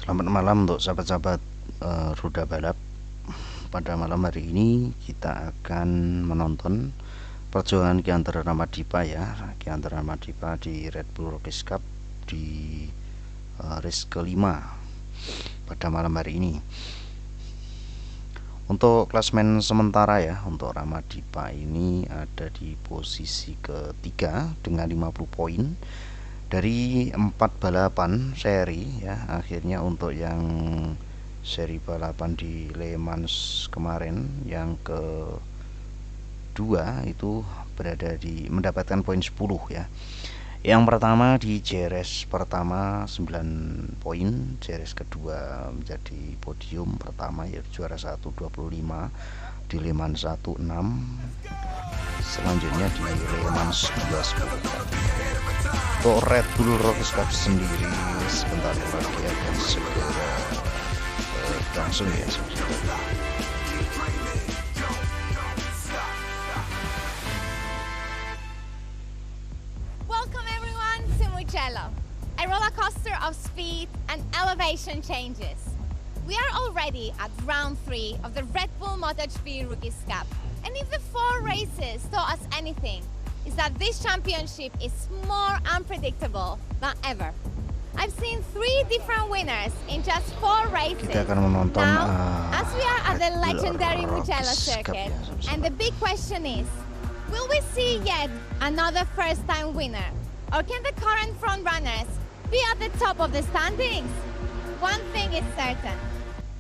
Selamat malam untuk sahabat-sahabat roda balap. Pada malam hari ini kita akan menonton perjuangan Ki antara Ramadhipa di Redbull Race Cup di race kelima pada malam hari ini. Untuk klasmen sementara ya, untuk Ramadhipa ini ada di posisi ketiga dengan 50 poin dari 4 balapan seri ya. Akhirnya untuk yang seri balapan di Le Mans kemarin yang kedua itu mendapatkan poin 10 ya. Yang pertama di JRS pertama 9 poin, JRS kedua menjadi podium pertama yaitu juara 1 25, di Le Mans 1 6, selanjutnya di Le Mans 2 10. Untuk Redbull Race Cup sendiri sebentar lagi akan segera langsung ya. Welcome everyone to Mugello, a roller coaster of speed and elevation changes. We are already at round 3 of the Redbull MotoGP Rookies Cup, and if the 4 races taught us anything, is that this championship is more unpredictable than ever. I've seen 3 different winners in just 4 races. Kita akan menonton now, as we are at the legendary Mugello circuit, and the big question is, will we see yet another first-time winner? Or can the current front-runners be at the top of the standings? One thing is certain,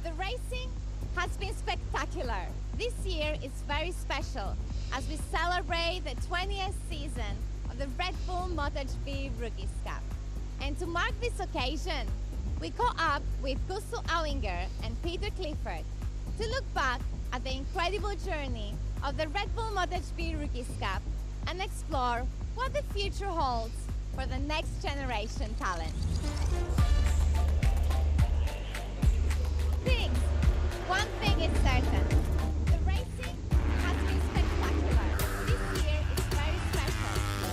the racing has been spectacular. This year is very special as we celebrate the 20th season of the Redbull MotoGP Rookies Cup. And to mark this occasion, we caught up with Gusto Allinger and Peter Clifford to look back at the incredible journey of the Redbull MotoGP Rookies Cup and explore what the future holds for the next generation talent. One thing is certain, the racing has been spectacular. This year is very special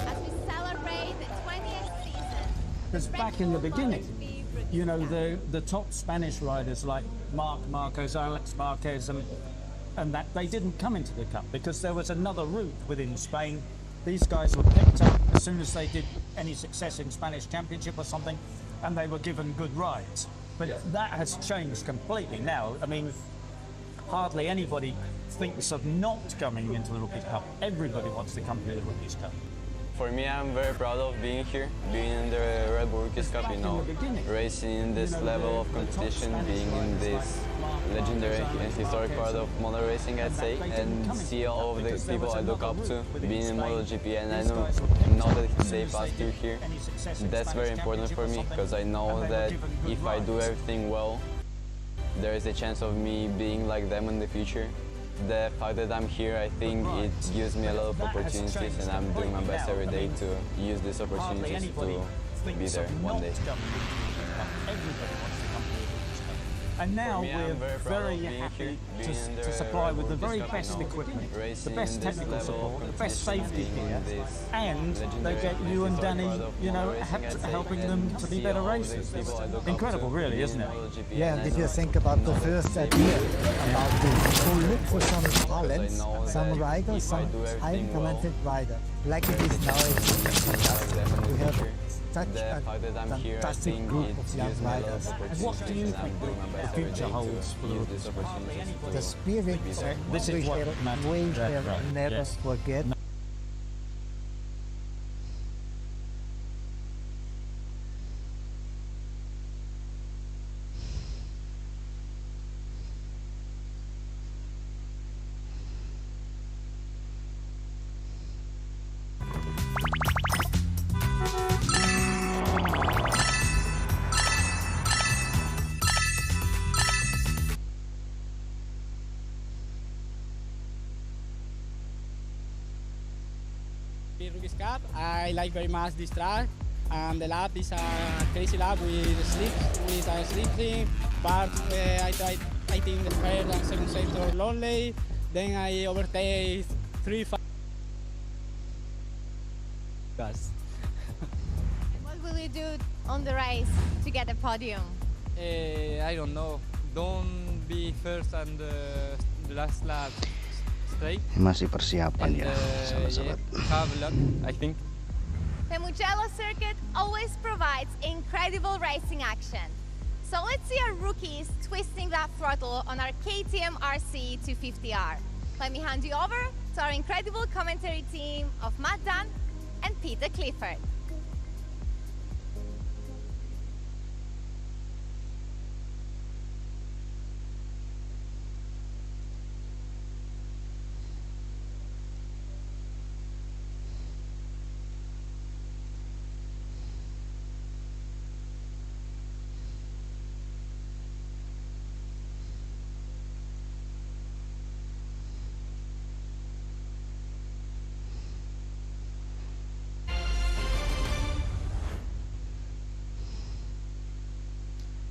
as we celebrate the 20th season. Because back in the beginning, you know, the top Spanish riders like Marquez, Marquez, and that they didn't come into the cup because there was another route within Spain. These guys were picked up as soon as they did any success in Spanish Championship or something, and they were given good rides. But that has changed completely now. I mean, hardly anybody thinks of not coming into the Rookies Cup. Everybody wants to come to the Rookies Cup. For me, I'm very proud of being here, being in the Red Bull Rookies Cup, you know, racing in this level of competition, being in this legendary and historic part of motor racing, I'd say, and see all of the people I look up to, being in MotoGP, and I know now that they passed through here, that's very important for me, because I know that if I do everything well, there is a chance of me being like them in the future. The fact that I'm here, I think it gives me a lot of opportunities, and I'm doing my best every day to use these opportunities to be there one day. And now we're very happy to supply with the very best equipment, the best technical support, the best safety gear, and they get you and Danny, you know, helping them to be better racers. It's incredible, really, isn't it? Yeah, and if you think about the first idea about this, so look for some talents, some riders, some highly talented riders. Like it is now, we have such a fantastic group of young riders. And what do you think the future holds for the Rookies Cup? The spirit This is what we will never forget. Rookies Cup. I like very much this track, and the lap is a crazy lap with a slipstream. But I think the first and second sector lonely. Then I overtake 3-5. What will you do on the race to get a podium? I don't know. Don't be first and the last lap straight. Masih persiapan And, ya, sahabat-sahabat. have luck, I think. The Mugello circuit always provides incredible racing action. So let's see our rookies twisting that throttle on our KTM RC 250R. Let me hand you over to our incredible commentary team of Matt Dunn and Peter Clifford.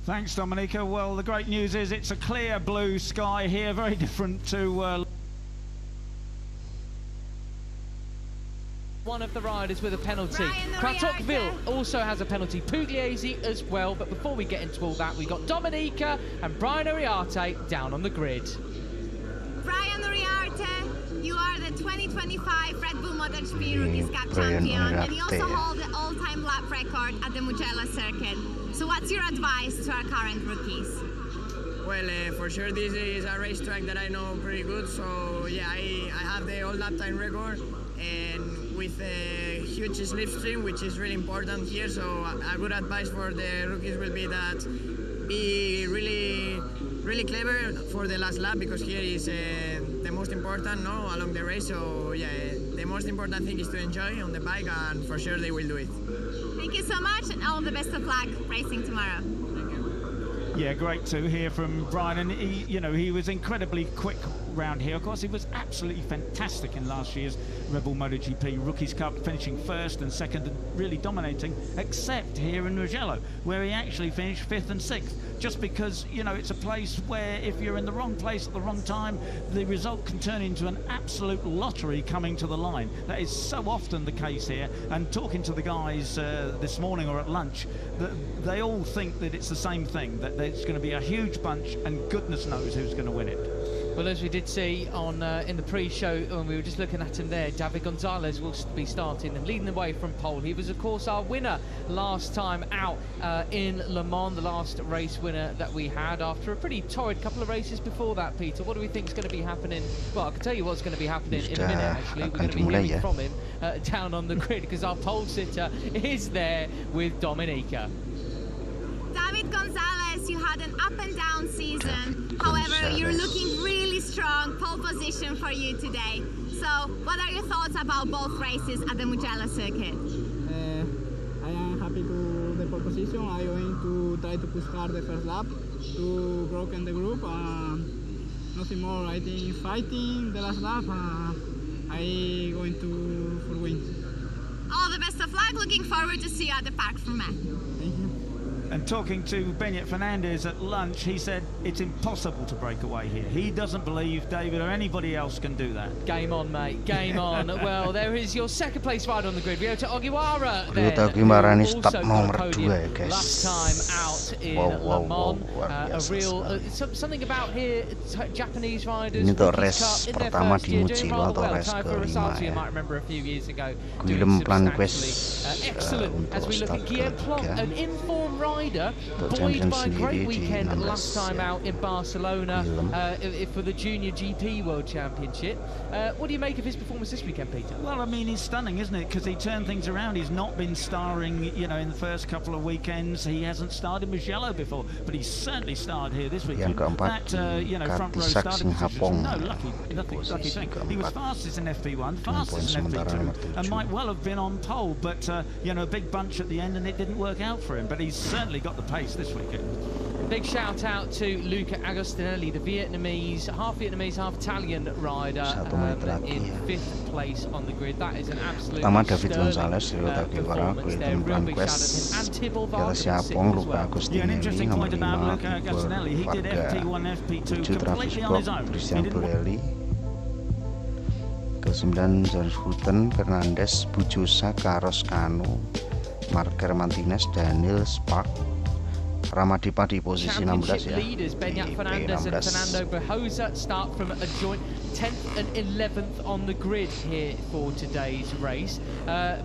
Thanks, Dominica. Well, the great news is it's a clear blue sky here, very different to... One of the riders with a penalty. Kratokville also has a penalty. Pugliese as well. But before we get into all that, we got Dominica and Brian Uriarte down on the grid. Brian Uriarte, you are the 2025 Red Bull MotoGP Rookies Cup champion, and you also hold the all-time lap record at the Mugello circuit. So what's your advice to our current rookies? Well, for sure this is a racetrack that I know pretty good, so yeah, I have the all lap time record, and with a huge slipstream, which is really important here, so a good advice for the rookies will be that be really clever for the last lap, because here is the most important along the race. So yeah, the most important thing is to enjoy on the bike, and for sure they will do it. Thank you so much, and all the best of luck racing tomorrow. Yeah, great to hear from Brian, and he was incredibly quick round here. Of course, he was absolutely fantastic in last year's Red Bull MotoGP Rookies Cup, finishing first and second and really dominating, except here in Mugello, where he actually finished 5th and 6th, just because, it's a place where if you're in the wrong place at the wrong time, the result can turn into an absolute lottery coming to the line. That is so often the case here, and talking to the guys this morning or at lunch, they all think that it's the same thing, that it's going to be a huge bunch and goodness knows who's going to win it. Well, as we did see on in the pre-show when we were just looking at him there, David Gonzalez will be starting and leading the way from pole. He was, of course, our winner last time out in Le Mans, the last race winner that we had after a pretty torrid couple of races before that, Peter. What do we think is going to be happening? Well, I can tell you what's going to be happening in a minute, actually. We're going to be hearing from him down on the grid, because our pole sitter is there with Dominica. David Gonzalez, you had an up and down season. However, you're looking really strong. Pole position for you today. So, what are your thoughts about both races at the Mugello circuit? I am happy to the pole position. I'm going to try to push hard the first lap to broken the group. Nothing more. I think fighting the last lap. I going to for win. All the best of luck. Looking forward to see you at the park for Matt. Thank you. And talking to Beñat Fernandez at lunch, he said it's impossible to break away here. He doesn't believe David or anybody else can do that. Game on, mate. Game on. Well, there is your second place rider on the grid, Ryota Ogiwara. Ryota Ogiwara ini start nomor 2 ya, guys. Last time out in Le Mans. A real something about here. Japanese riders. Ini tuh race pertama di Mugello atau race kelima ya. Guillem Planquez excellent as we look at Guillem Plonk, an informed rider, buoyed by a great weekend last time out in Barcelona for the Junior GP World Championship. What do you make of his performance this weekend, Peter? Well, I mean, he's stunning, isn't it? Because he turned things around. He's not been starring, in the first couple of weekends. He hasn't starred in Mugello before, but he's certainly starred here this weekend. That, front row starting position. No, lucky thing. He was fastest in FP1, fastest in FP2, and might well have been on pole, but, a big bunch at the end, and it didn't work out for him. But he's certainly got the pace this weekend. Big shout out to Luca Agostinelli, the half Vietnamese, half Italian rider, in 5th place on the grid. That is an absolute David Gonzalez, Ryota Ogiwara, Guillem Planquez, siapa Luca Agostinelli, nomor 5, Varga, 7 Travis Bock, Christian Burelli, ke-9 John Fulton, Fernandez, Bujusa, Carlos Cano, Marquez Martinez, Daniel Spark, Ramadhipa di posisi 16 Championship ya. leaders Beñat Fernandez and Fernando Bejosa start from a joint 10th and 11th on the grid here for today's race.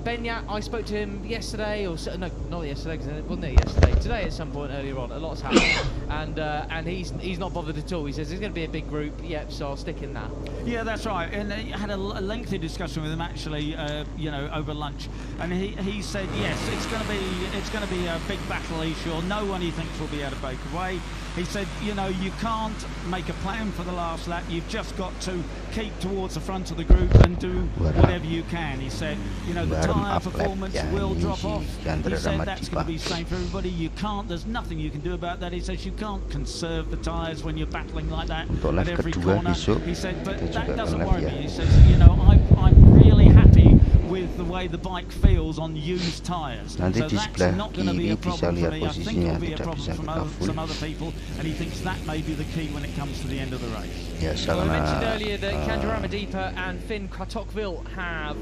Beñat, I spoke to him yesterday, or no, not yesterday, because it wasn't there yesterday. Today at some point earlier on, a lot's happened, and he's not bothered at all. He says it's going to be a big group. Yep, so I'll stick in that. Yeah, that's right. And I had a lengthy discussion with him actually, you know, over lunch, and he said yes, it's going to be a big battle. He's sure no one he thinks will be able to break away. He said, you know, you can't make a plan for the last lap. You've just got to keep towards the front of the group and do whatever you can. He said, you know, the tyre performance will drop off. He said that's going to be the same for everybody. You can't, there's nothing you can do about that. He says you can't conserve the tyres when you're battling like that at every corner. He said, but that doesn't worry me. He says, you know, I'm really happy with the way the bike feels on used tyres. So that's not going to be a problem for me. I think it'll be a problem for some other people, and he thinks that may be the key when it comes to the end of the race. Well, I mentioned earlier that Ramadhipa and Finn Kratokville have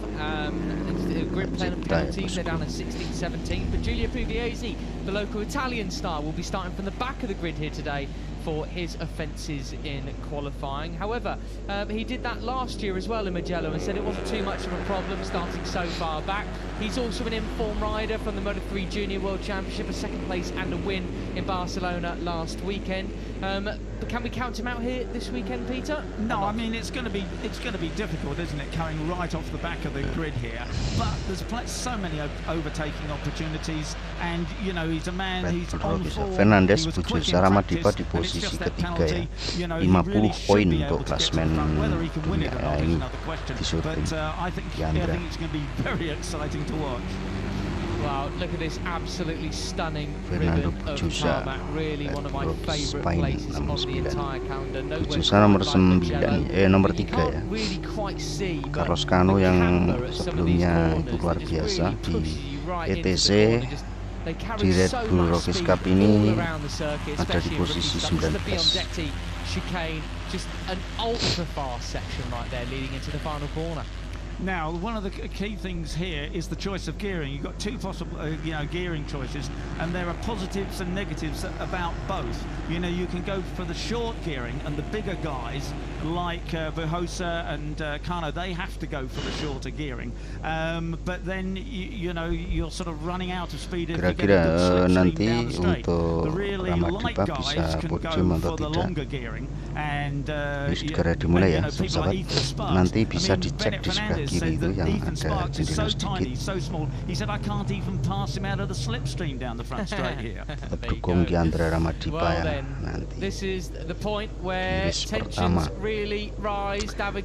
grid penalties. They're down at 16th, 17th, but Giulio Pugliese, the local Italian star, will be starting from the back of the grid here today for his offences in qualifying. However, he did that last year as well in Mugello and said it wasn't too much of a problem starting so far back. He's also an informed rider from the Moto3 Junior World Championship, a second place and a win in Barcelona last weekend. But can we count him out here this weekend, Peter? No, I mean it's going to be difficult, isn't it, coming right off the back of the grid here? But there's so many overtaking opportunities, and you know he's a man. He's on form. Fernandez Bejosa Ramadhipa di posisi ketiga ya, 50 poin untuk klasmen dunia ini disurvei Yandra. Wow, look at this absolutely stunning ribbon of tarmac. Really one of my favourite places on the entire calendar. Bejosa nomor 9, nomor 3 ya. Carlos Cano yang sebelumnya itu luar biasa di ETC di Red Bull Rookies Cup ini ada di posisi 19. Chicane, just an ultra fast section right there leading into the final corner. Now, one of the key things here is the choice of gearing. You've got two possible, you know, gearing choices, and there are positives and negatives about both. You know, you can go for the short gearing, and the bigger guys like Bejosa and Cano, they have to go for the shorter gearing. But then, you know, you're sort of running out of speed if you get a good slipstream down the straight. The really light guys can go for the longer gearing, and segera dimulai ya, sahabat. Nanti bisa dicek di sebelah kiri itu yang ada jendela sedikit. Pendukung di antara Ramadhipa ya nanti. Race pertama.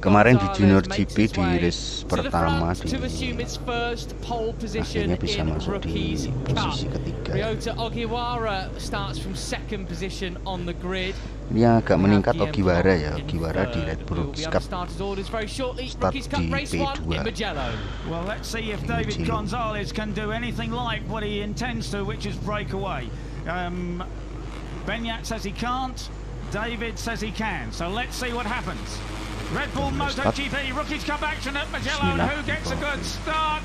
Kemarin di Junior GP di race pertama akhirnya bisa masuk di posisi ketiga. Ini agak meningkat Ogiwara ya, Ogiwara di Red Bull Rookies Cup start di P2. Well, let's see if David Gonzalez can do anything like what he intends to, which is break away. Beñat says he can't, David says he can, so let's see what happens. Red Bull MotoGP Rookies Cup action at Mugello. Who gets a good start?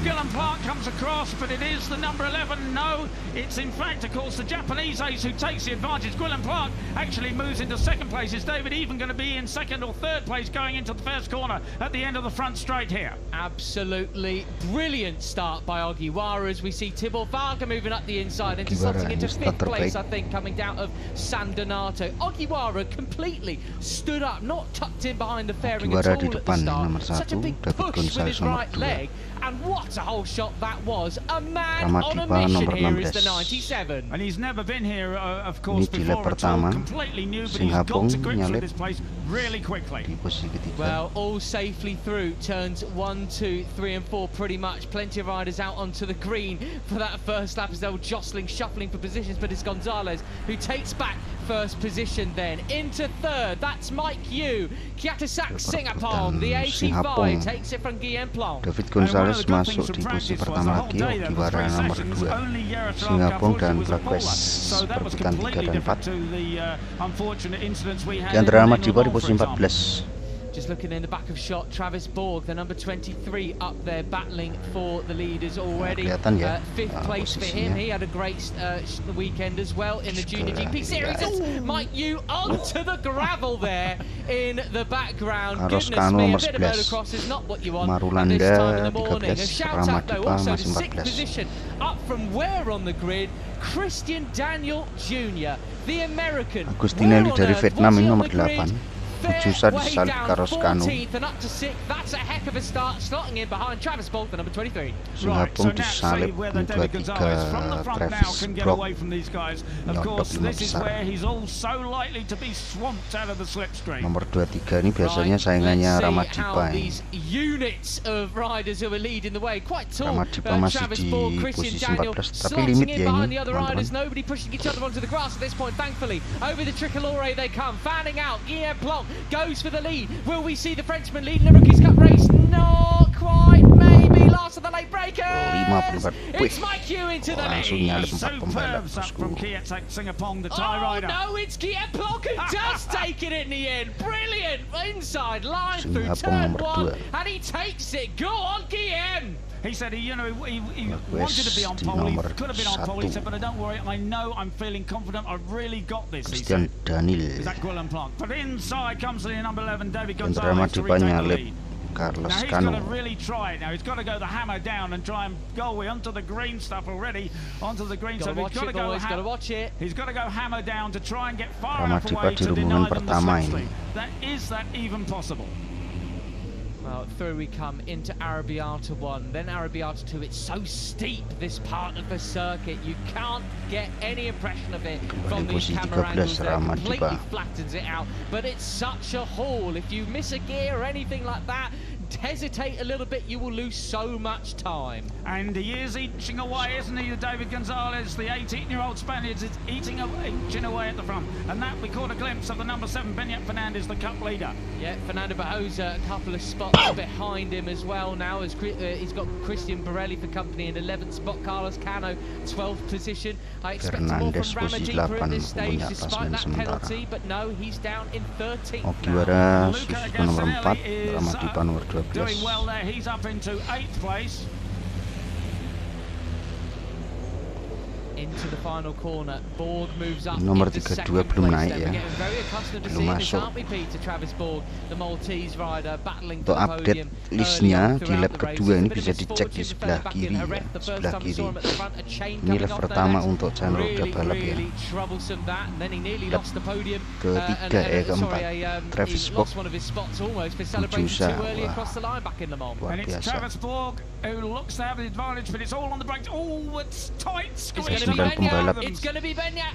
Gillen Park comes across, but it is the number 11. No, it's in fact, of course, the Japanese ace who takes the advantage. Gillen Park actually moves into second place. Is David even going to be in second or third place going into the first corner at the end of the front straight here? Absolutely brilliant start by Ogiwara as we see Tibor Varga moving up the inside into slotting into fifth place, I think, coming down of San Donato. Ogiwara completely stood up, not tucked in behind the fairing at all at the start. Such a big push with his right leg, and what a whole shot that was. A man on a mission here is the 97. And he's never been here, of course, before at all. Completely new, but he's got to grips with this place really quickly. Well, all safely through turns 1, 2, 3 and 4 pretty much. Plenty of riders out onto the green for that first lap as they were jostling, shuffling for positions, but it's Gonzalez who takes back first position then. Into third, that's Mike Yu. Kiatasak Singapore, the 85, takes it from Guillaume Plon. David Gonzalez masuk di posisi pertama lagi, Ogiwara nomor 2. Singapore dan marquez berebutan 3 dan 4. Di antara Ramadhipa di posisi 14. Just looking in the back of shot, Travis Borg, the number 23, up there battling for the leaders already. Fifth place for him. He had a great weekend as well in the Junior GP Series. It's Mike Yu onto the gravel there in the background. Goodness me, a bit of motocross is not what you want at this time in the morning. A shout out though also to 6th position, up from where on the grid? Christian Daniel Jr., the American. Agustinelli dari Vietnam ini nomor 8. Jusa disalip Carlos Cano. Singapura disalip M23 Travis Brock. Nomor 23 ini biasanya saingannya Ramadhipa. Ramadhipa masih di posisi 14, tapi limit ya ini, teman-teman. Goes for the lead. Will we see the Frenchman leading the Rookies Cup race? Not quite, maybe. Last of the late breakers. It's Mike Yu into the lead. Superb start from Kietek Singapong, the Thai rider. Oh no, it's Kietek who does take it in the end. Brilliant inside line through turn 1, and he takes it. Go on, Kietek. He said he wanted to be on pole, he could have been on pole, he said, but don't worry, I know, I'm feeling confident, I've really got this, he said. Is that Guillaume Planck? But inside comes the number 11, David Gonzalez, to retake the lead. Now he's got to really try it now, he's got to go the hammer down and try and go onto the green stuff already, onto the green stuff, he's got to go he's got to go hammer down to try and get far enough away to deny them the slipstream. Is that even possible? Well, through we come into Arrabbiata 1, then Arrabbiata 2. It's so steep, this part of the circuit. You can't get any impression of it from these camera angles. It completely flattens it out. But it's such a haul. If you miss a gear or anything like that, hesitate a little bit, you will lose so much time. And he is inching away, isn't he, David Gonzalez? The 18-year-old Spaniard is inching away at the front. And that we caught a glimpse of the number 7, Beñat Fernandez, the cup leader. Yeah, Fernando Bajosa a couple of spots behind him as well now. As he's got Christian Borelli for company in 11th spot, Carlos Cano 12th position. I expect more from Ramadhipa at this stage despite that penalty, but no, he's down in 13th now. Suzuka nomor 4, Ramadhipa nomor 12. Doing well there, he's up into 8th place. Into the final corner, Borg moves up nomor into 32 belum naik ya, belum masuk. Untuk update listnya di lap kedua ini bisa dicek di sebelah kiri ya, sebelah kiri. Ini lap pertama untuk channel Udah Balap ya. Lap ketiga keempat Travis Borg, Jusa, luar biasa. Pembalap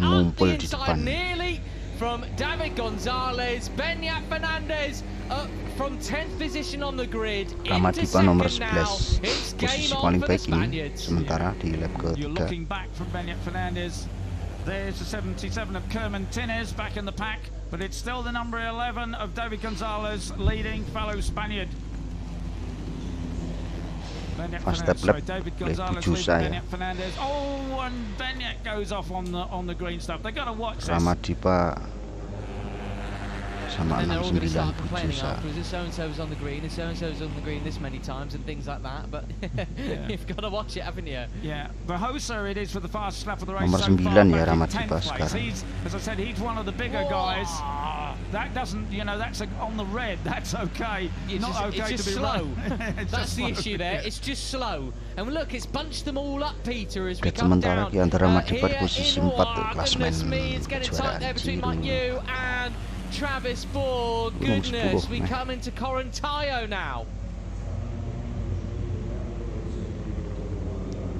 ngumpul di depan. From David Gonzalez, Beñat Fernandez from 10th position on the grid. Ramadhipa nomor 11, posisi paling baik ini sementara di lap You're ketiga. looking back from Beñat Fernandez. There's the 77 of Kerman Tines back in the pack, but it's still the number 11 of David Gonzalez leading fellow Spaniard. Fast lap David 7 Gonzalez, ya. Fernandez. Oh, and Beñat goes off on the green stuff. They got to watch this. Ramadhipa sama And they're all going to start 69 complaining Jusa. afterwards. So-and-so was on the green, and so-and-so was on the green this many times, and things like that. But you've got to watch it, haven't you? Yeah, Bajosa it is for the fastest lap of the race. Nomor so 9 far, ya back in Ramadhipa 10th place. sekarang. As I said, he's one of the bigger guys. That doesn't, that's on the red. That's okay. It's Not just, okay it's just to be slow. That's the slow. issue there. It's just slow. And look, it's bunched them all up, Peter, as we Dan come sementara down. di antara Ramadhipa di posisi 4 tuh klasmen Goodness me, it's getting tight there between Mike Yu and Travis Borg. Goodness, we come into Corantayo now.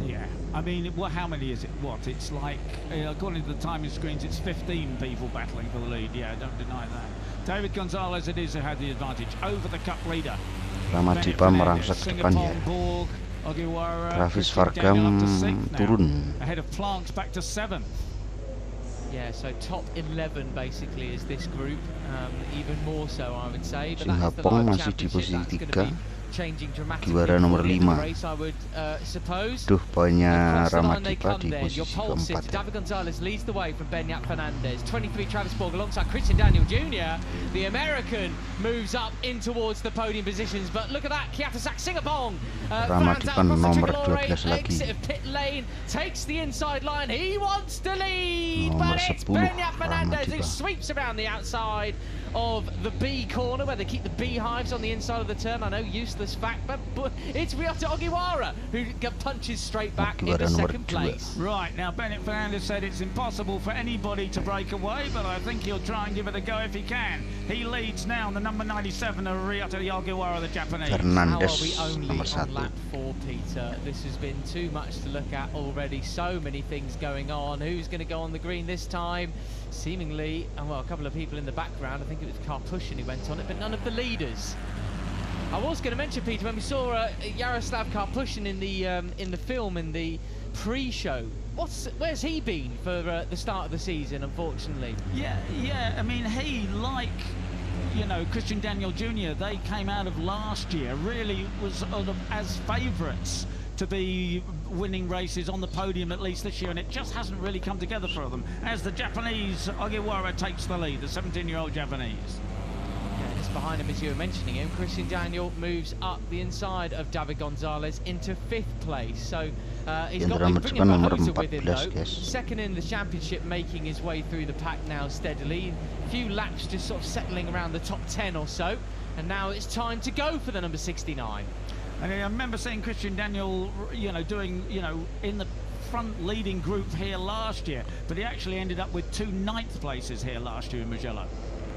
Yeah, I mean, how many is it? What? It's like, according to the timing screens, it's 15 people battling for the lead. Yeah, don't deny that. David Gonzalez, it is who had the advantage over the cup leader. Ramadhipa merangsek ke depan ya. Travis Varga turun. Ahead of Plants back to 7th. Yeah, so top 11 basically is this group, even more so I would say. But Singapura masih di posisi 3. changing dramatically juara nomor 5. race, I would suppose. Duh, poinnya Across the line they Ramadhipa come di then. Your posisi pole sitter, keempat ya. David Gonzalez leads the way from Beñat Fernandez. 23 Travis Borg alongside Christian Daniel Jr. The American moves up in towards the podium positions, but look at that, Kiatasak Singapong fans out across the nomor tricolore 12 lagi. exit of pit lane, takes the inside line, he wants to lead, Nomor but it's 10, Beñat Fernandez who Ramadhipa. sweeps around the outside of the B corner where they keep the beehives on the inside of the turn. I know, useless fact, but it's Ryota Ogiwara who punches straight back into second place. Right, now Beñat Fernandez said it's impossible for anybody to break away, but I think he'll try and give it a go if he can. He leads now the number 97 of Ryota Ogiwara, the Japanese. Fernandez, How are we only nomor 1. on lap 4, Peter? This has been too much to look at already. So many things going on. Who's going to go on the green this time? Seemingly, well, a couple of people in the background. I think it was Karpushin who went on it, but none of the leaders. I was going to mention, Peter, when we saw Yaroslav Karpushin in the film in the pre-show. Where's he been for the start of the season? Unfortunately. Yeah. I mean, he, like, you know, Christian Daniel Jr., they came out of last year, really was as favourites to be winning races on the podium at least this year, and it just hasn't really come together for them as the Japanese Ogiwara takes the lead, the 17-year-old Japanese. Yeah, just behind him, as you were mentioning him, Christian Daniel moves up the inside of David Gonzalez into 5th place. So he's got bringing Bahosa with him though. Second in the championship, making his way through the pack now steadily. A few laps just sort of settling around the top 10 or so, and now it's time to go for the number 69. And I remember seeing Christian Daniel, you know, doing, you know, in the front leading group here last year, but he actually ended up with 2 9th places here last year in Mugello.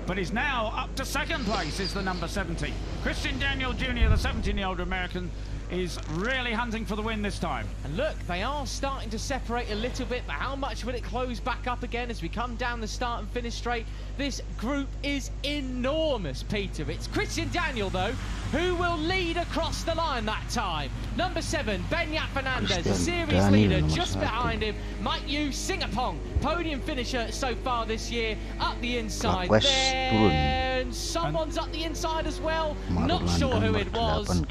But he's now up to 2nd place, is the number 70. Christian Daniel Jr., the 17-year-old American, is really hunting for the win this time. And look, they are starting to separate a little bit, but how much will it close back up again as we come down the start and finish straight? This group is enormous, Peter. It's Christian Daniel, though, who will lead across the line that time. Number 7, Beñat Fernandez, the series leader, just behind him. Mike Yu Singapong, podium finisher so far this year, up the inside there. And someone's up the inside as well. Not sure who it was.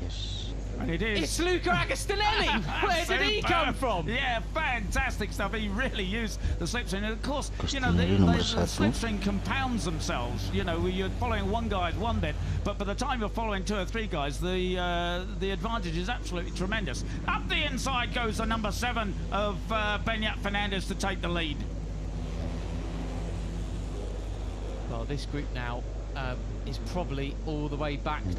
And it is. It's Luca Agostinelli. Where did he come from? Yeah, fantastic stuff. He really used the slipstream. And of course, you know, the slipstream compounds themselves. You know, you're following one guy's one bit, but by the time you're following 2 or 3 guys, the advantage is absolutely tremendous. Up the inside goes the number 7 of Beñat Fernandez to take the lead. Well, this group now is probably all the way back to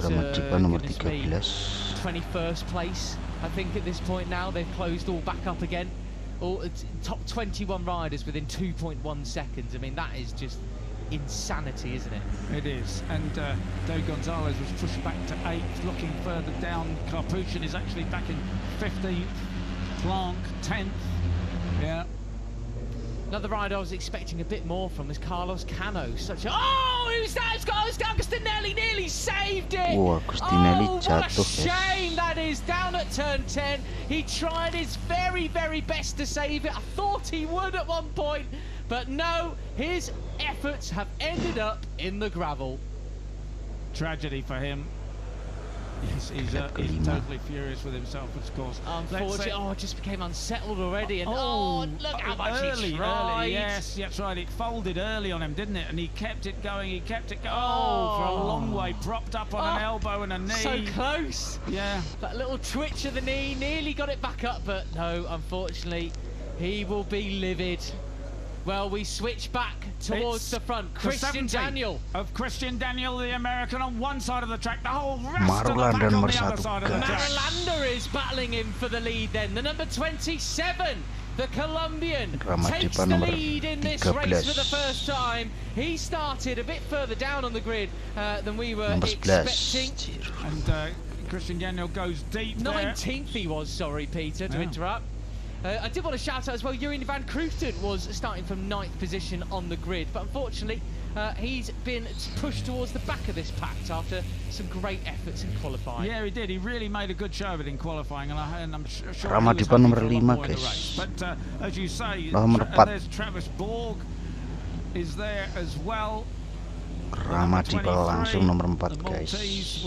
21st place. I think at this point now they've closed all back up again. Top 21 riders within 2.1 seconds. I mean, that is just insanity, isn't it? It is. And David Gonzalez was pushed back to 8th. Looking further down, Karpushin is actually back in 15th. Planck 10th. Yeah. Another rider I was expecting a bit more from is Carlos Cano. Oh, who's that? It's Agostinelli, nearly saved it. Oh, what a shame that is. Down at turn 10, he tried his very, very best to save it. I thought he would at one point, but no, his efforts have ended up in the gravel. Tragedy for him. He's totally furious with himself, of course. Unfortunately, it just became unsettled already. And look how much he tried. Yes, that's right. It folded early on him, didn't it? And he kept it going. He kept it going. For a long way, propped up on an elbow and a knee. So close. Yeah. That little twitch of the knee, nearly got it back up, but no, unfortunately, he will be livid. Well, we switch back towards the front. Christian Daniel. Of Christian Daniel, the American, on one side of the track. The whole rest of the pack on the other side of the track. Marulander is battling him for the lead then. The number 27, the Colombian, takes the lead in this race for the first time. He started a bit further down on the grid than we were expecting. And Christian Daniel goes deep 19th he was, sorry, Peter, to interrupt. I did want to shout out as well, Jeroen van Kroosten was starting from 9th position on the grid, but unfortunately he's been pushed towards the back of this pack after some great efforts in qualifying. Yeah, he did. He really made a good show of it in qualifying, and I'm sure Ramadhipa nomor 5, guys. But as you say, nomor 4. there's Travis Borg is there as well. Ramadhipa langsung nomor 4, guys.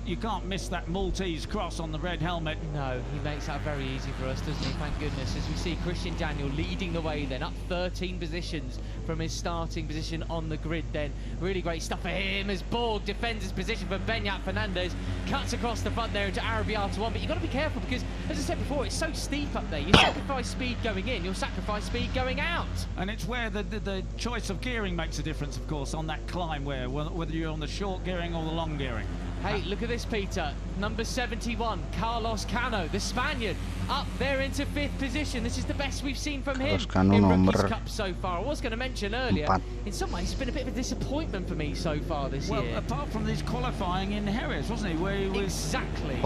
You can't miss that Maltese cross on the red helmet. No, he makes that very easy for us, doesn't he? Thank goodness. As we see Christian Daniel leading the way then, up 13 positions from his starting position on the grid then. Really great stuff for him as Borg defends his position for Beñat Fernandez. Cuts across the front there into Arrabbiata 1, but you've got to be careful because, as I said before, it's so steep up there. You sacrifice speed going in, you'll sacrifice speed going out. And it's where the choice of gearing makes a difference, of course, on that climb, whether you're on the short gearing or the long gearing. Hey, look at this, Peter. Number 71, Carlos Cano, the Spaniard, up there into 5th position. This is the best we've seen from him in Rookies Cup so far. I was going to mention earlier, in some ways, it's been a bit of a disappointment for me so far this year. Well, apart from his qualifying in Jerez, wasn't he? Where he was exactly.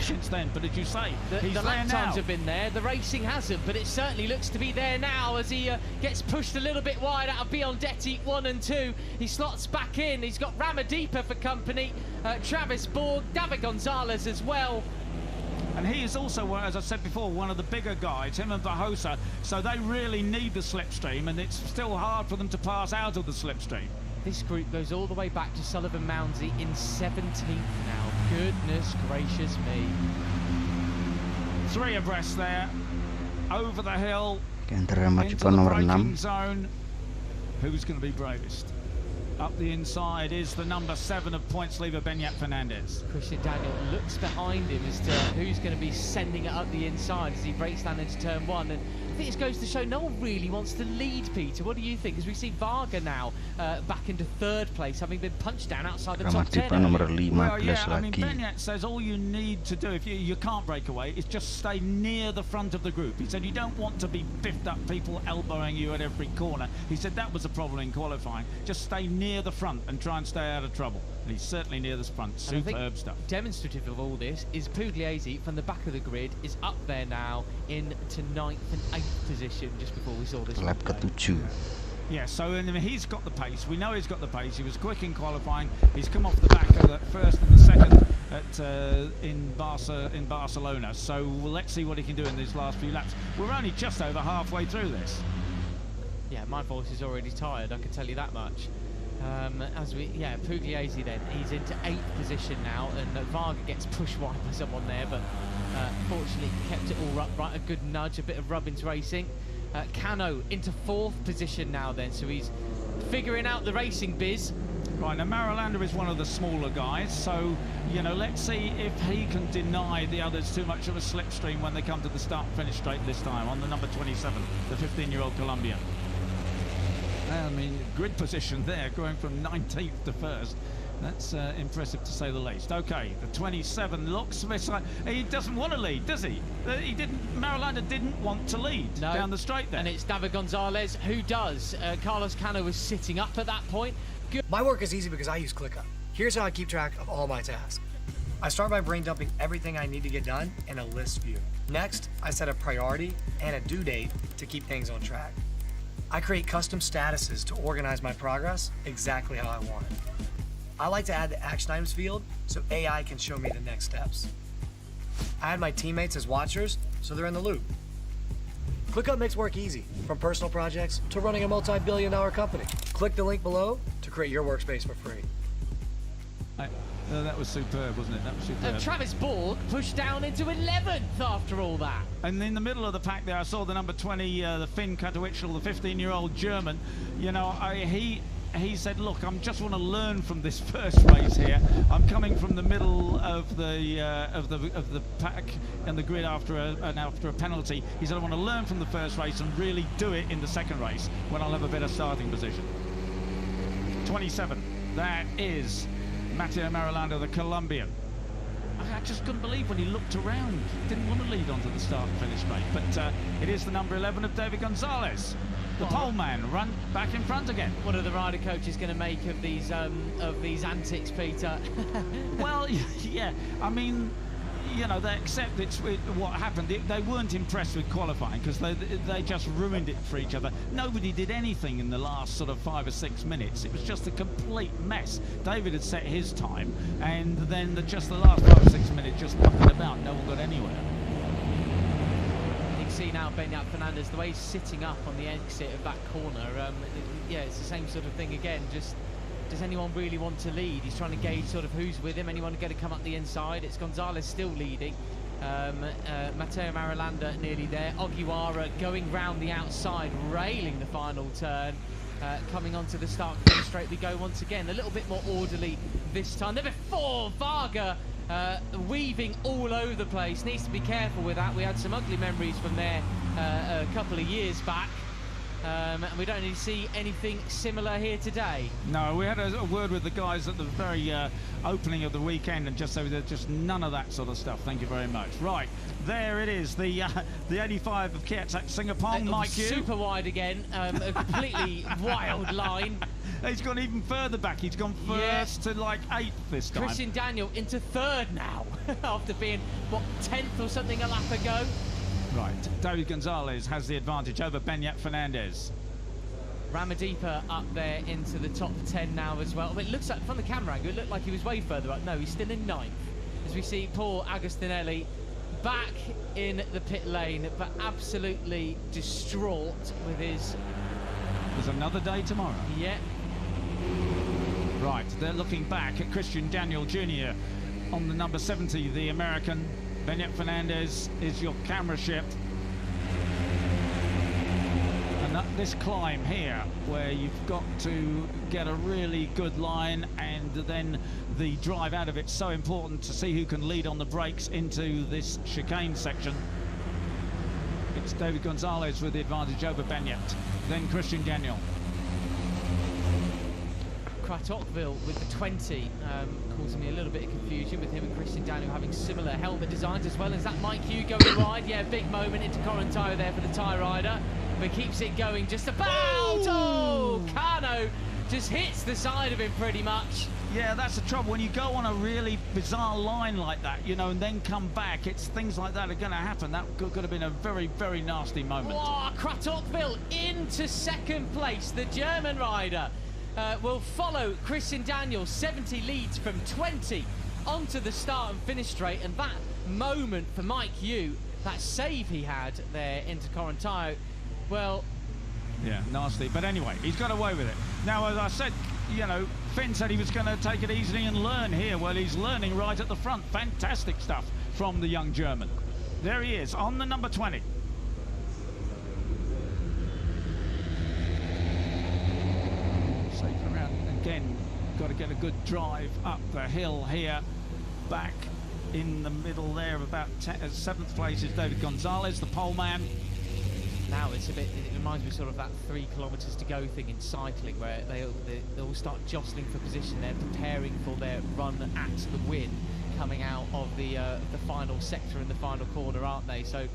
Since then, but as you say, the lap times have been there. The racing hasn't, but it certainly looks to be there now as he gets pushed a little bit wide out of Biondetti 1 and 2. He slots back in. He's got Ramadhipa for company, Travis Borg, David Gonzalez as well. And he is also, as I said before, one of the bigger guys, him and Vahosa, so they really need the slipstream, and it's still hard for them to pass out of the slipstream. This group goes all the way back to Sullivan Mounsey in 17th now. Goodness gracious me. 3 abreast there, over the hill, into Ramadhipa the nomor braking 6. zone. Who's going to be bravest? Up the inside is the number 7 of points leader Beñat Fernandez. Christian Daniel looks behind him as to who's going to be sending it up the inside as he breaks down into turn 1. And I think this goes to show no one really wants to lead, Peter. What do you think? As we see Varga now back into 3rd place, having been punched down outside the top 10. Well, yeah, I mean, Beñat says all you need to do, if you can't break away, is just stay near the front of the group. He said you don't want to be biffed up, people elbowing you at every corner. He said that was a problem in qualifying. Just stay near the front and try and stay out of trouble. And he's certainly near the front. Superb stuff. Demonstrative of all this is Pugliese from the back of the grid is up there now into 9th and 8th position just before we saw this. Lap ke-7. Yeah, so he's got the pace. We know he's got the pace. He was quick in qualifying. He's come off the back of the 1st and the 2nd in Barcelona. So let's see what he can do in these last few laps. We're only just over halfway through this. Yeah, my voice is already tired, I can tell you that much. Pugliese then, he's into 8th position now, and Varga gets pushed wide by someone there, but fortunately kept it all right, a good nudge, a bit of rub into racing. Cano into 4th position now then, so he's figuring out the racing biz. Right, now Marolander is one of the smaller guys, so, let's see if he can deny the others too much of a slipstream when they come to the start-finish straight this time on the number 27, the 15-year-old Colombian. I mean, grid position there, going from 19th to 1st. That's impressive to say the least. Okay, the 27 looks like he doesn't want to lead, does he? Marolander didn't want to lead down the straight there. And it's David Gonzalez who does. Carlos Cano was sitting up at that point. Good. My work is easy because I use ClickUp. Here's how I keep track of all my tasks. I start by brain dumping everything I need to get done in a list view. Next, I set a priority and a due date to keep things on track. I create custom statuses to organize my progress exactly how I want it. I like to add the action items field so AI can show me the next steps. I add my teammates as watchers so they're in the loop. ClickUp makes work easy, from personal projects to running a multi-billion-dollar company. Click the link below to create your workspace for free. That was superb, wasn't it? That was superb. Travis Borg pushed down into 11th after all that. And in the middle of the pack there, I saw the number 20, the Finn Katowiczl, the 15-year-old German. He said, look, I just want to learn from this first race here. I'm coming from the middle of the pack and the grid after a penalty. He said, I want to learn from the first race and really do it in the second race when I'll have a better starting position. 27, that is Matteo Marolander, the Colombian. I just couldn't believe when he looked around. He didn't want to lead onto the start and finish straight. But it is the number 11 of David Gonzalez. The pole man run back in front again. What are the rider coaches going to make of these antics, Peter? Well, yeah, I mean, they accept it's what happened. They weren't impressed with qualifying because they just ruined it for each other. Nobody did anything in the last sort of 5 or 6 minutes. It was just a complete mess. David had set his time, and then just the last 5 or 6 minutes just mucking about. No one got anywhere. see now Beñat Fernandez, the way he's sitting up on the exit of that corner, yeah, it's the same sort of thing again. Just, does anyone really want to lead? He's trying to gauge sort of who's with him, anyone going to come up the inside. It's Gonzalez still leading. Matteo Marilanda nearly there. Ogiwara going round the outside, railing the final turn. Coming onto the start straight we go once again. A little bit more orderly this time. There before Varga weaving all over the place. Needs to be careful with that. We had some ugly memories from there a couple of years back. And we don't really see anything similar here today. No, we had a word with the guys at the very opening of the weekend, and just so there's just none of that sort of stuff. Thank you very much. Right, there it is, the 85 of Kietzak Singapore. Mike, super wide again, a completely wild line. He's gone even further back. He's gone first to like 8th this time. Christian Daniel into 3rd now, after being, what, 10th or something a lap ago. Right, David Gonzalez has the advantage over Beñat Fernandez. Ramadhipa up there into the top 10 now as well. But it looks like, from the camera angle, it looked like he was way further up. No, he's still in 9th. As we see Paul Agostinelli back in the pit lane, but absolutely distraught with his... There's another day tomorrow. Yeah. Right, they're looking back at Christian Daniel Jr. on the number 70, the American. Beñat Fernandez is your camera ship. And this climb here, where you've got to get a really good line, and then the drive out of it's so important to see who can lead on the brakes into this chicane section. It's David Gonzalez with the advantage over Beñat, then Christian Daniel. Kratoville with the 20, causing me a little bit of confusion with him and Christian Daniel having similar helmet designs, as well as that Mike Hugh going wide. Yeah, big moment into Corontayo there for the tie rider, but keeps it going just about. Oh, Kano just hits the side of him pretty much. Yeah, that's the trouble when you go on a really bizarre line like that, you know, and then come back. It's things like that are going to happen. That could have been a very, very nasty moment. Oh, Kratoville into 2nd place. The German rider will follow Christian Daniel. 70 leads from 20 onto the start and finish straight, and that moment for Mike Hugh, that save he had there into Corontayo, well, yeah, nasty. But anyway, he's got away with it. Now, as I said, you know, Finn said he was going to take it easy and learn here. Well, he's learning right at the front. Fantastic stuff from the young German. There he is on the number 20. Again, got to get a good drive up the hill here. Back in the middle there, about 7th place is David Gonzalez, the pole man. Now it's a bit, it reminds me sort of that 3 kilometres to go thing in cycling, where they all start jostling for position. They're preparing for their run at the win, coming out of the final sector in the final corner, aren't they? So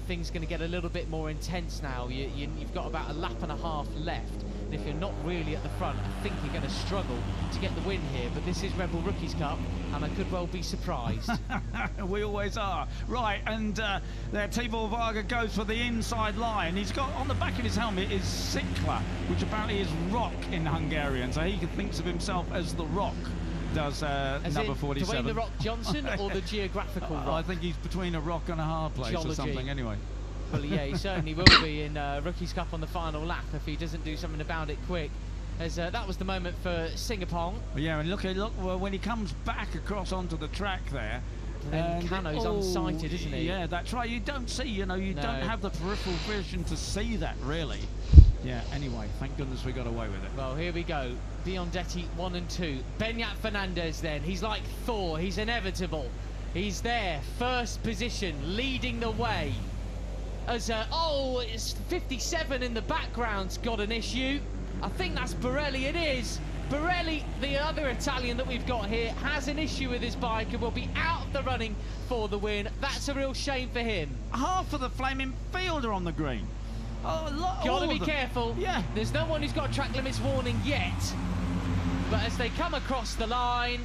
things going to get a little bit more intense now. You've got about a lap and a half left. And if you're not really at the front, I think you're going to struggle to get the win here. But this is Red Bull Rookies Cup, and I could well be surprised. We always are. Right, and there Tibor Varga goes for the inside line. He's got on the back of his helmet is Sikla, which apparently is rock in Hungarian. So he thinks of himself as the Rock. Does number 47. Dwayne the Rock Johnson or the geographical rock? I think he's between a rock and a hard place or something anyway. Well, yeah, he certainly will be in Rookies Cup on the final lap if he doesn't do something about it quick. As that was the moment for Singapore. Yeah, and look well, when he comes back across onto the track there. And Cano's unsighted, isn't he? Yeah, that's right. You don't see, you know, you don't have the peripheral vision to see that, really. Yeah, anyway, thank goodness we got away with it. Well, here we go. Biondetti 1 and 2. Beñat Fernandez then. He's like Thor. He's inevitable. He's there. 1st position, leading the way. As, it's 57 in the background's got an issue. I think that's Borelli. It is. Borelli, the other Italian that we've got here, has an issue with his bike and will be out of the running for the win. That's a real shame for him. Half of the flaming field are on the green. Gotta be careful. Yeah. There's no one who's got a track limits warning yet. But as they come across the line,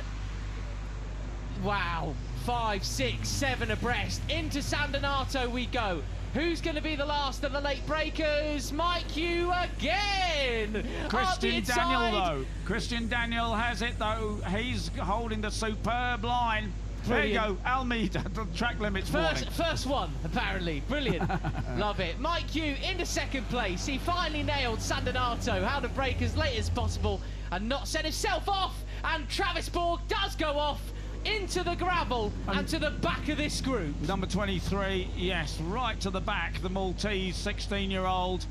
wow, 5, 6, 7 abreast. Into San Donato we go. Who's going to be the last of the late breakers? Mike Hugh again! Christian Daniel, though. Christian Daniel has it, though. He's holding the superb line. There you go, Almeida, the track limits warning. First one, apparently. Brilliant. Love it. Mike Hugh into second place. He finally nailed San Donato, how to brake as late as possible and not set himself off. And Travis Borg does go off into the gravel and to the back of this group. Number 23, yes, right to the back, the Maltese 16-year-old.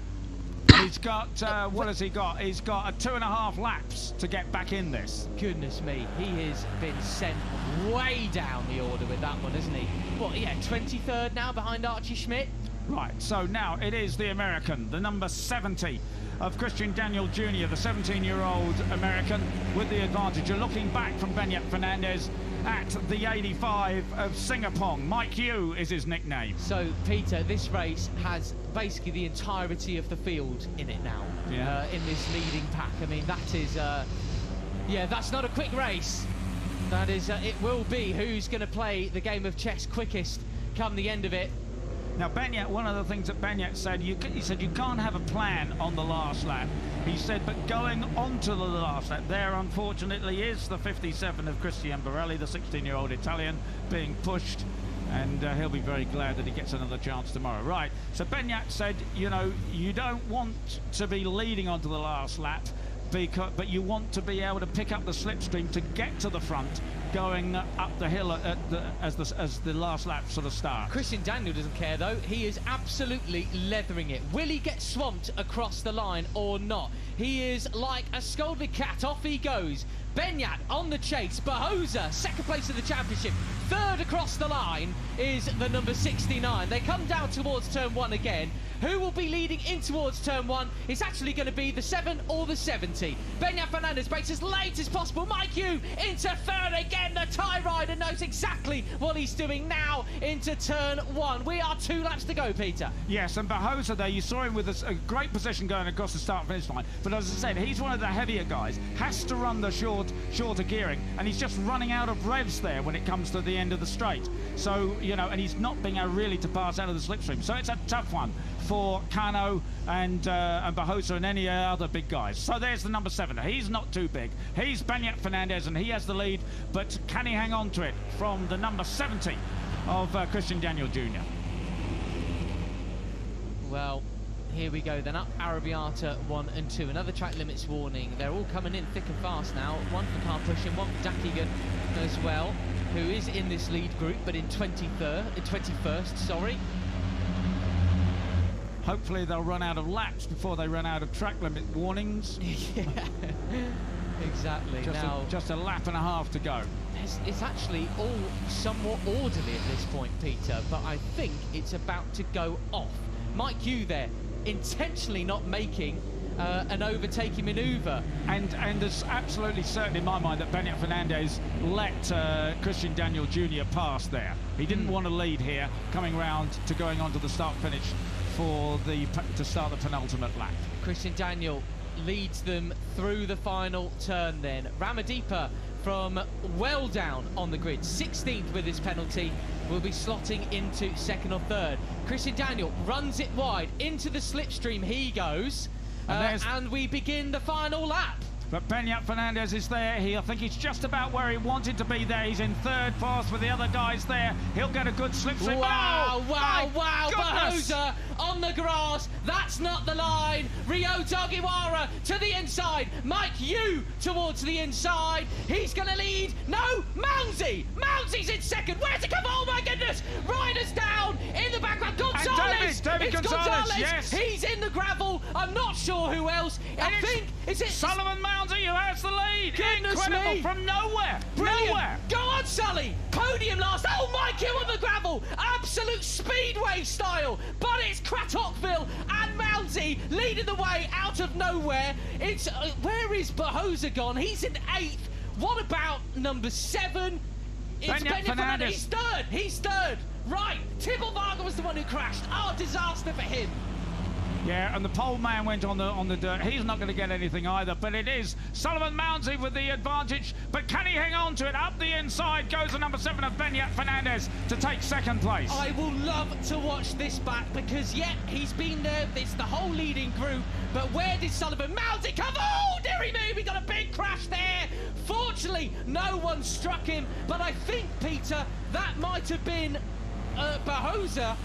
He's got, what has he got? He's got 2.5 laps to get back in this. Goodness me, he has been sent way down the order with that one, hasn't he? What, yeah, 23rd now behind Archie Schmidt? Right, so now it is the American, the number 70 of Christian Daniel Jr., the 17-year-old American with the advantage. You're looking back from Beñat Fernandez at the 85 of Singapong. Mike Hugh is his nickname. So, Peter, this race has basically the entirety of the field in it now, in this leading pack. I mean, that is, yeah, that's not a quick race. That is, it will be who's going to play the game of chess quickest come the end of it. Now, Beñat, one of the things that Beñat said, he said you can't have a plan on the last lap. He said, but going on to the last lap, there unfortunately is the 57 of Christian Borelli, the 16-year-old Italian, being pushed, and he'll be very glad that he gets another chance tomorrow. Right, so Beñat said, you know, you don't want to be leading onto the last lap, but you want to be able to pick up the slipstream to get to the front, going up the hill as the last lap sort of starts. Christian Daniel doesn't care though. He is absolutely leathering it. Will he get swamped across the line or not? He is like a scolded cat. Off he goes. Beñat on the chase. Bahosa, second place of the championship. Third across the line is the number 69. They come down towards turn 1 again. Who will be leading in towards turn 1? It's actually going to be the 7 or the 70. Beñat Fernandez breaks as late as possible. Mike Hugh into third again. The tie rider knows exactly what he's doing now into turn 1. We are 2 laps to go, Peter. Yes, and Bahosa there, you saw him with a great position going across the start-finish line. But as I said, he's one of the heavier guys. Has to run the shorter gearing, and he's just running out of revs there when it comes to the end of the straight. So, you know, and he's not being able really to pass out of the slipstream. So it's a tough one for Cano and Bahosa and any other big guys. So there's the number 7. He's not too big. He's Beñat Fernandez, and he has the lead, but can he hang on to it from the number 70 of Christian Daniel Jr.? Well, here we go then. Up Arrabbiata 1 and 2. Another track limits warning. They're all coming in thick and fast now. One for car pushing, one for Dakigan as well, who is in this lead group, but in 21st, sorry. Hopefully they'll run out of laps before they run out of track limit warnings. Yeah, exactly. Just a lap and a half to go. It's actually all somewhat orderly at this point, Peter, but I think it's about to go off. Mike Hugh there, intentionally not making an overtaking manoeuvre. And there's absolutely certain in my mind that Beñat Fernandez let Christian Daniel Jr. pass there. He didn't want to lead here, coming round to going on to the start-finish to start the penultimate lap. Christian Daniel leads them through the final turn then. Ramadhipa from well down on the grid, 16th with his penalty, will be slotting into 2nd or 3rd. Christian Daniel runs it wide, into the slipstream he goes, and we begin the final lap. But Beñat Fernandez is there. I think he's just about where he wanted to be there. He's in 3rd pass with the other guys there. He'll get a good slipstream. Wow, wow, wow. Bahosa on the grass. That's not the line. Ryota Ogiwara to the inside. Mike Hugh towards the inside. He's going to lead. No, Mounsey. Mounsey's in 2nd. Where's it come? Oh, my goodness. Riders down in the background. Gonzalez. David Gonzalez. Yes. He's in the gravel. I'm not sure who else. I think, is it Sullivan Mounsey who has the lead? Goodness Incredible. Me. From nowhere. Brilliant. Nowhere. Go on, Sully. Podium last. Oh, Mike Hugh on the gravel. Absolute speedway style. But it's Cratocville and Mounsey leading the way out of nowhere. It's where is Bahosa gone? He's in 8th. What about number 7? It's Beñat Fernandez. He's 3rd. He's 3rd. Right. Tibble Varga was the one who crashed. Oh, disaster for him. Yeah, and the pole man went on the dirt. He's not going to get anything either, but it is Sullivan Mounsey with the advantage. But can he hang on to it? Up the inside goes the number 7 of Beñat Fernandez to take 2nd place. I will love to watch this back because, yeah, he's been there. It's the whole leading group. But where did Sullivan Mounsey come? Oh, dearie me, we got a big crash there. Fortunately, Unfortunately, no one struck him, but I think, Peter, that might have been Bahosa,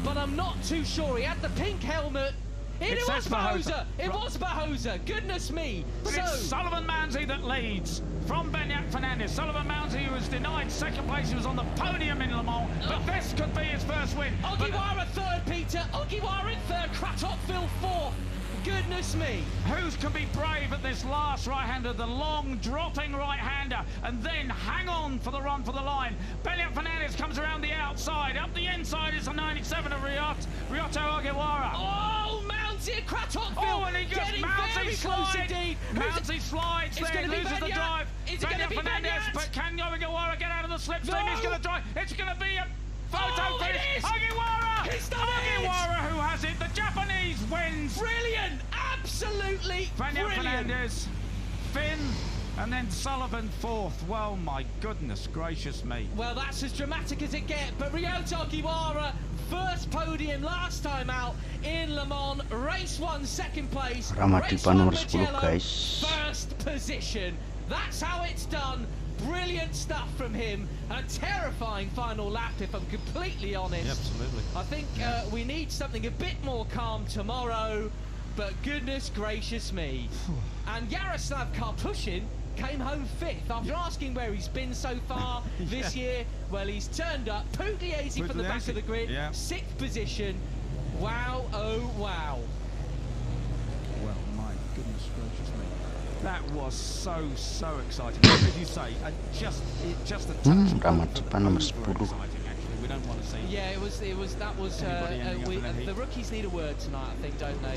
but I'm not too sure. He had the pink helmet. It was Bahosa! It was Bahosa! Goodness me! But So, it's Sullivan Mounsey that leads from Beñat Fernandez. Sullivan Mounsey, who was denied second place, he was on the podium in Le Mans, but this could be his first win. Ogiwara third, Peter. Ogiwara in third. Kratopville fourth. Goodness me. Who can be brave at this last right-hander, the long dropping right-hander, and then hang on for the run for the line? Beñat Fernandez comes around the outside. Up the inside is the 97 of Ryoto Ogiwara. Oh, Mounsey and Kratopville. Oh, and he just getting very close indeed. Mounsey slides It's there, gonna be loses the Beñat. drive. Is it going to be Fernandez, Beñat? but can Ogiwara get out of the slipstream? No. He's going to drive. It's going to be a photo Oh, finish. it is. Ogiwara! He's done it. Ogiwara who has it. The Japanese wins. Brilliant. Absolutely Beñat brilliant. Fernandez, Finn, and then Sullivan fourth. Well, my goodness gracious me. Well, that's as dramatic as it gets, but Ryoto Ogiwara, first podium last time out in Le Mans, race 1 second place, Ramadhipa race 1 nomor 10 Mugello, guys. first position. That's how it's done. Brilliant stuff from him. A terrifying final lap, if I'm completely honest. Yeah, absolutely. I think we need something a bit more calm tomorrow, but goodness gracious me. And Yaroslav Karpushin came home 5th after asking where he's been so far this year. Well, he's turned up. Pugliese from the back of the grid, 6th position. Wow, oh wow. Well, my goodness gracious me. That was so exciting. As you say, just a touch Ramadhipa nomor 10. We don't want to see. Yeah, that was. Anybody ending up in a heat. The rookies need a word tonight, I think, don't they?